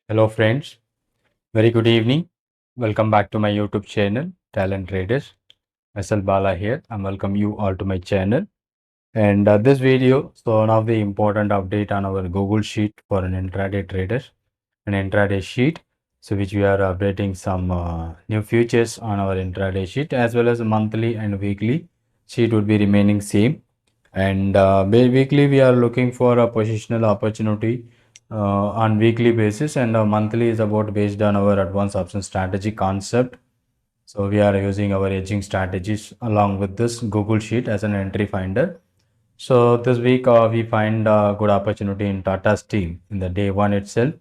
Hello friends, very good evening. Welcome back to my YouTube channel, Talent Traders. Myself Bala here. I welcome you all to my channel. And this video, so one of the important update on our Google Sheet for an intraday traders, an intraday sheet. So which we are updating some new features on our intraday sheet as well as monthly and weekly sheet would be remaining same. And weekly we are looking for a positional opportunity on weekly basis, and monthly is about based on our advanced option strategy concept. So we are using our hedging strategies along with this Google Sheet as an entry finder. So this week we find a good opportunity in Tata Steel in the day one itself,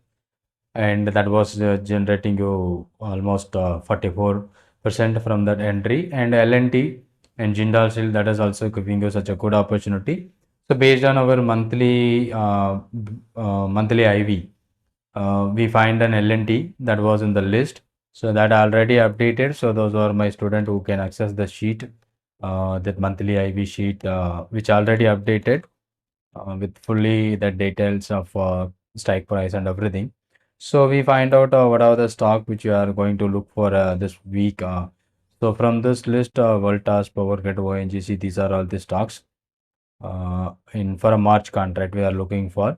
and that was generating you almost 44% from that entry, and L&T and Jindal Steel, that is also giving you such a good opportunity. So based on our monthly IV, we find an L&T that was in the list, so that already updated. So those are my student who can access the sheet, that monthly IV sheet, which already updated with fully the details of strike price and everything. So we find out what are the stock which you are going to look for this week. So from this list, Voltas, PowerGrid, ONGC, these are all the stocks in for a March contract we are looking for.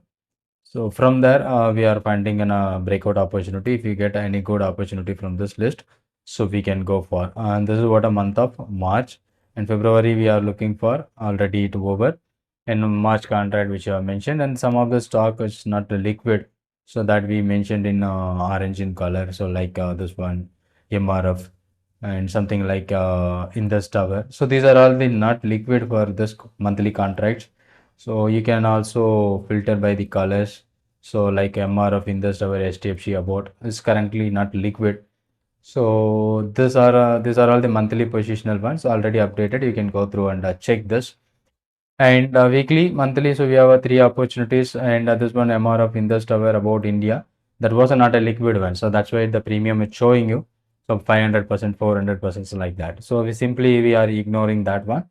So from there, we are finding a breakout opportunity. If you get any good opportunity from this list, so we can go for. And this is what a month of March and February we are looking for. Already it over in March contract which I have mentioned, and some of the stock is not liquid, so that we mentioned in orange in color. So like this one, MRF, and something like Indus Tower. So these are all the not liquid for this monthly contracts. So you can also filter by the colors. So like MRF, Indus Tower, HDFC about is currently not liquid. So these are all the monthly positional ones already updated. You can go through and check this. And weekly, monthly, so we have three opportunities, and this one MRF Indus Tower about India. That was not a liquid one, so that's why the premium is showing you. So 500%, 400%, like that. So we are ignoring that one.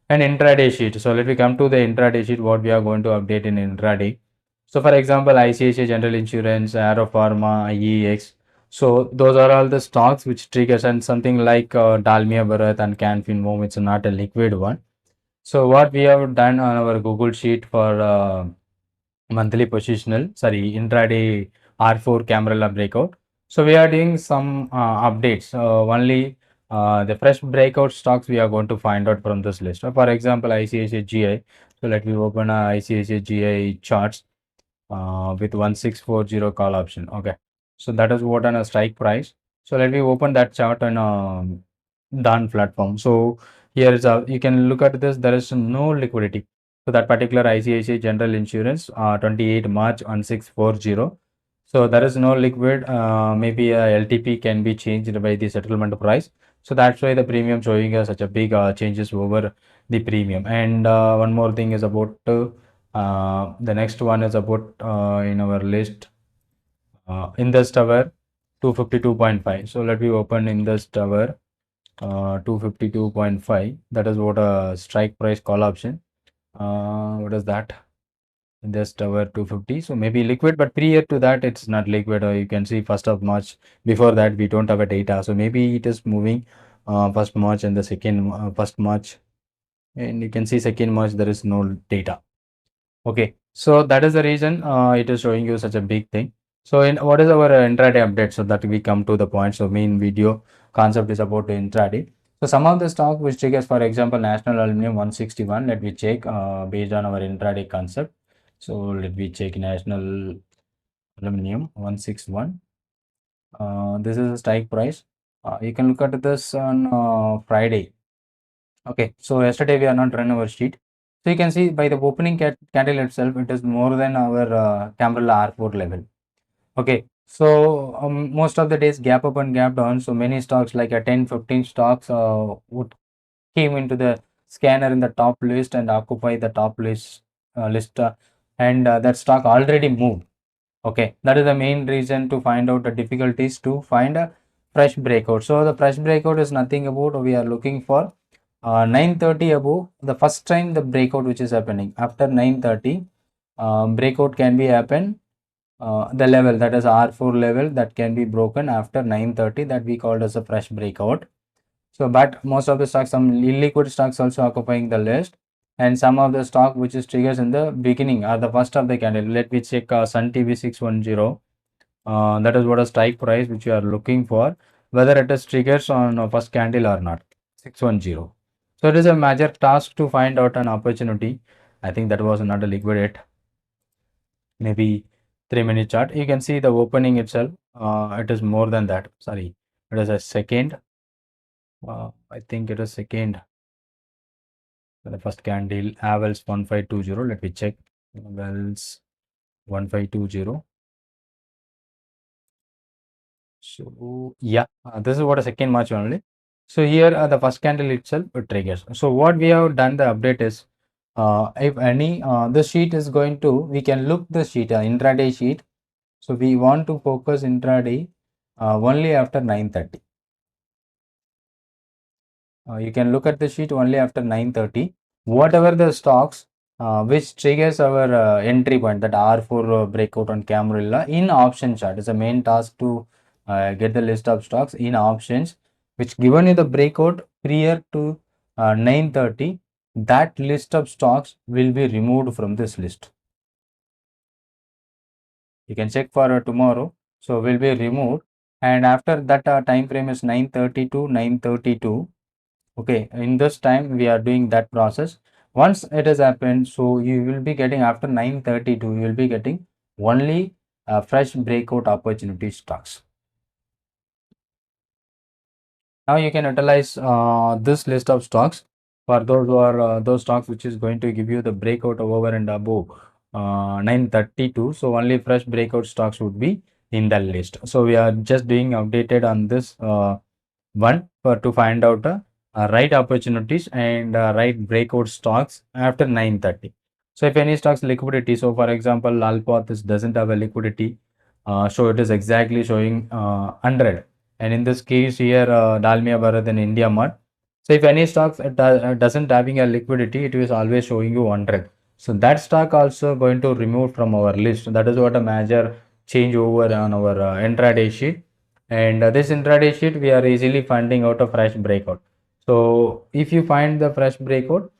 And intraday sheet. So let me come to the intraday sheet, what we are going to update in intraday. So for example, ICICI General Insurance, Aero Pharma, IEX. So those are all the stocks which triggers, and something like Dalmia Bharat and Canfin Home, it's not a liquid one. So what we have done on our Google Sheet for monthly positional, sorry, intraday R4 Camarilla breakout. So we are doing some updates. Only the fresh breakout stocks we are going to find out from this list. For example, ICICI GI. So let me open a ICICI GI charts with 1640 call option. Okay. So that is what on a strike price. So let me open that chart on done platform. So here is a, you can look at this. There is no liquidity. So that particular ICICI General Insurance, 28 March 1640. So there is no liquid. Maybe a LTP can be changed by the settlement price. So that's why the premium showing us such a big changes over the premium. And one more thing is about the next one is about in our list Indus Tower 252.5. So let me open Indus Tower 252.5. That is what a strike price call option. What is that? Indus Tower 250. So maybe liquid, but prior to that it's not liquid. Or you can see 1st of March. Before that we don't have a data. So maybe it is moving 1st March and the second 1st March, and you can see 2nd March there is no data. Okay, so that is the reason it is showing you such a big thing. So in what is our intraday update, so that we come to the point. So main video concept is about the intraday. So some of the stock which triggers, for example, National Aluminum 161. Let me check based on our intraday concept. So let me check National Aluminum 161. This is a strike price. You can look at this on Friday. Okay, so yesterday we are not run our sheet. So you can see by the opening candle itself, it is more than our Camarilla R4 level. Okay, so most of the days gap up and gap down. So many stocks like a 10, 15 stocks would came into the scanner in the top list and occupy the top list, and that stock already moved. Okay, that is the main reason to find out the difficulties to find a fresh breakout. So the fresh breakout is nothing about we are looking for 9:30 above. The first time the breakout which is happening after 9:30, breakout can be happen the level, that is R4 level, that can be broken after 9:30, that we called as a fresh breakout. So, but most of the stocks, some illiquid stocks also occupying the list, and some of the stock which is triggers in the beginning or the first of the candle. Let me check Sun TV 610. That is what a strike price which you are looking for, whether it is triggers on first candle or not. 610. So it is a major task to find out an opportunity. I think that was not a liquidate. Maybe 3 minute chart. You can see the opening itself. It is more than that. Sorry, it is a second. I think it is second. The first candle Havels 1520. Let me check. Havels 1520. So yeah, this is what a second March only. So here the first candle itself triggers. So what we have done the update is, if any the sheet is going to, we can look the sheet intraday sheet. So we want to focus intraday only after 9:30. You can look at the sheet only after 9:30. Whatever the stocks which triggers our entry point, that R4 breakout on Camarilla in option chart is the main task to get the list of stocks in options, which given you the breakout prior to 9:30, that list of stocks will be removed from this list. You can check for tomorrow. So will be removed, and after that time frame is 9:30 to 9:32. Okay, in this time we are doing that process. Once it has happened, so you will be getting after 9:32, you will be getting only fresh breakout opportunity stocks. Now you can utilize this list of stocks for those who are those stocks which is going to give you the breakout over and above 9:32. So only fresh breakout stocks would be in that list. So we are just doing updated on this one for to find out right opportunities and right breakout stocks after 9:30. So if any stocks liquidity, so for example, Lalpath doesn't have a liquidity, so it is exactly showing 100. And in this case here, Dalmia Bharat and India Mart. So if any stocks doesn't having a liquidity, it is always showing you 100. So that stock also going to remove from our list. That is what a major change over on our intraday sheet. And this intraday sheet, we are easily finding out a fresh breakout. So if you find the fresh breakout,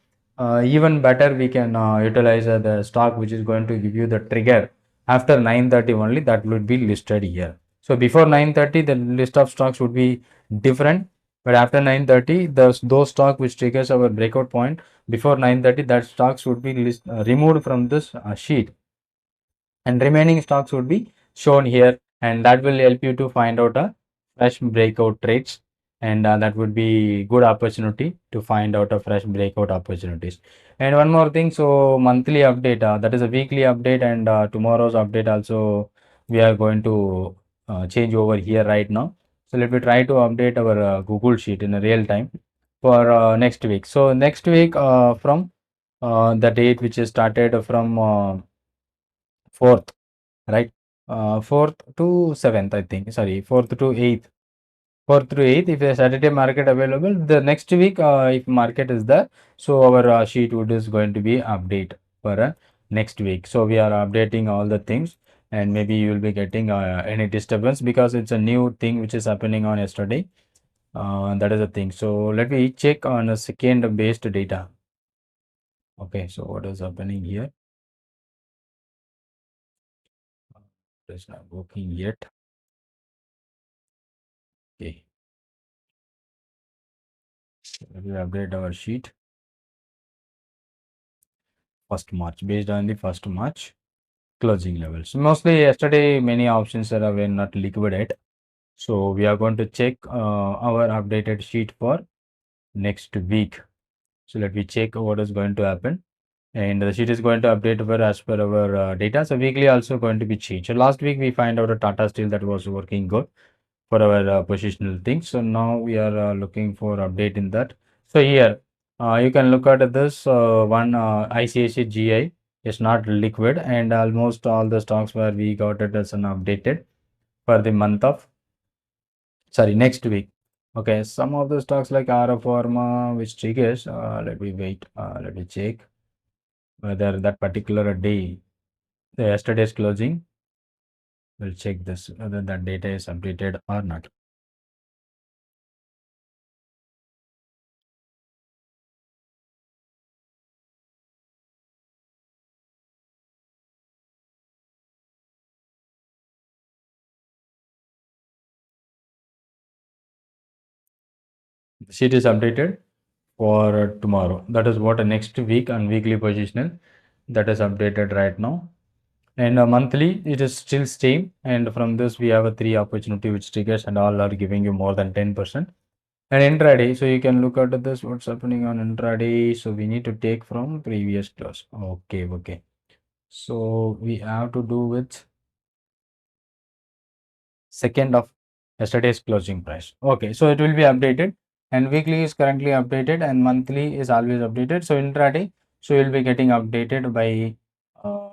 even better we can utilize the stock which is going to give you the trigger after 9:30 only, that would be listed here. So before 9:30 the list of stocks would be different, but after 9:30 those stock which triggers our breakout point before 9:30, that stocks would be removed from this sheet, and remaining stocks would be shown here, and that will help you to find out a fresh breakout trades, and that would be good opportunity to find out a fresh breakout opportunities. And one more thing, so monthly update, that is a weekly update, and tomorrow's update also we are going to change over here right now. So let me try to update our Google sheet in a real time for next week. So next week from the date which is started from 4th, right? 4th to 7th, I think. Sorry, 4th to 8th. 4th to 8th, if a Saturday market available, the next week, if market is there, so our sheet wood is going to be update for next week. So we are updating all the things, and maybe you will be getting any disturbance because it's a new thing which is happening on yesterday. That is the thing. So let me check on a second based data. Okay, so what is happening here? It's not working yet. Okay, let me update our sheet. 1st March, based on the 1st March closing levels. Mostly yesterday, many options were not liquidate. So we are going to check our updated sheet for next week. So let me check what is going to happen. And the sheet is going to update over as per our data. So weekly also going to be changed. So last week we find out a Tata Steel that was working good for our positional things. So now we are looking for update in that. So here you can look at this one ICICI GI is not liquid, and almost all the stocks where we got it as an updated for the month of, sorry, next week. Okay, some of the stocks like Ara Pharma which triggers, let me wait, let me check whether that particular day, the yesterday's closing, We'll check this whether that data is updated or not. The sheet is updated for tomorrow. That is what a next week and weekly positional that is updated right now. And monthly it is still same. And from this we have a 3 opportunity which triggers and all are giving you more than 10%. And intraday, so you can look at this what's happening on intraday. So we need to take from previous close. Okay. So we have to do with second of yesterday's closing price. Okay, so it will be updated, and weekly is currently updated and monthly is always updated. So intraday, so you'll be getting updated by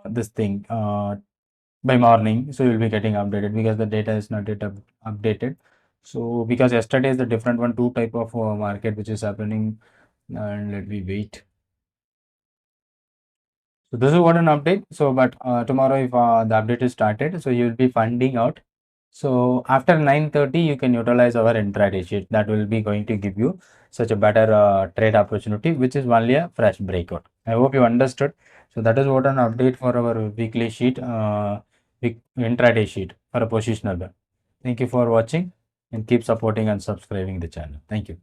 this thing by morning. So you'll be getting updated because the data is not yet updated. So because yesterday is the different one, two type of market which is happening, and let me wait. So this is what an update. So, but tomorrow if the update is started, so you will be finding out. So after 9:30, you can utilize our intraday sheet. That will be going to give you such a better trade opportunity, which is only a fresh breakout. I hope you understood. So that is what an update for our weekly sheet, intraday sheet for a positional. Thank you for watching and keep supporting and subscribing the channel. Thank you.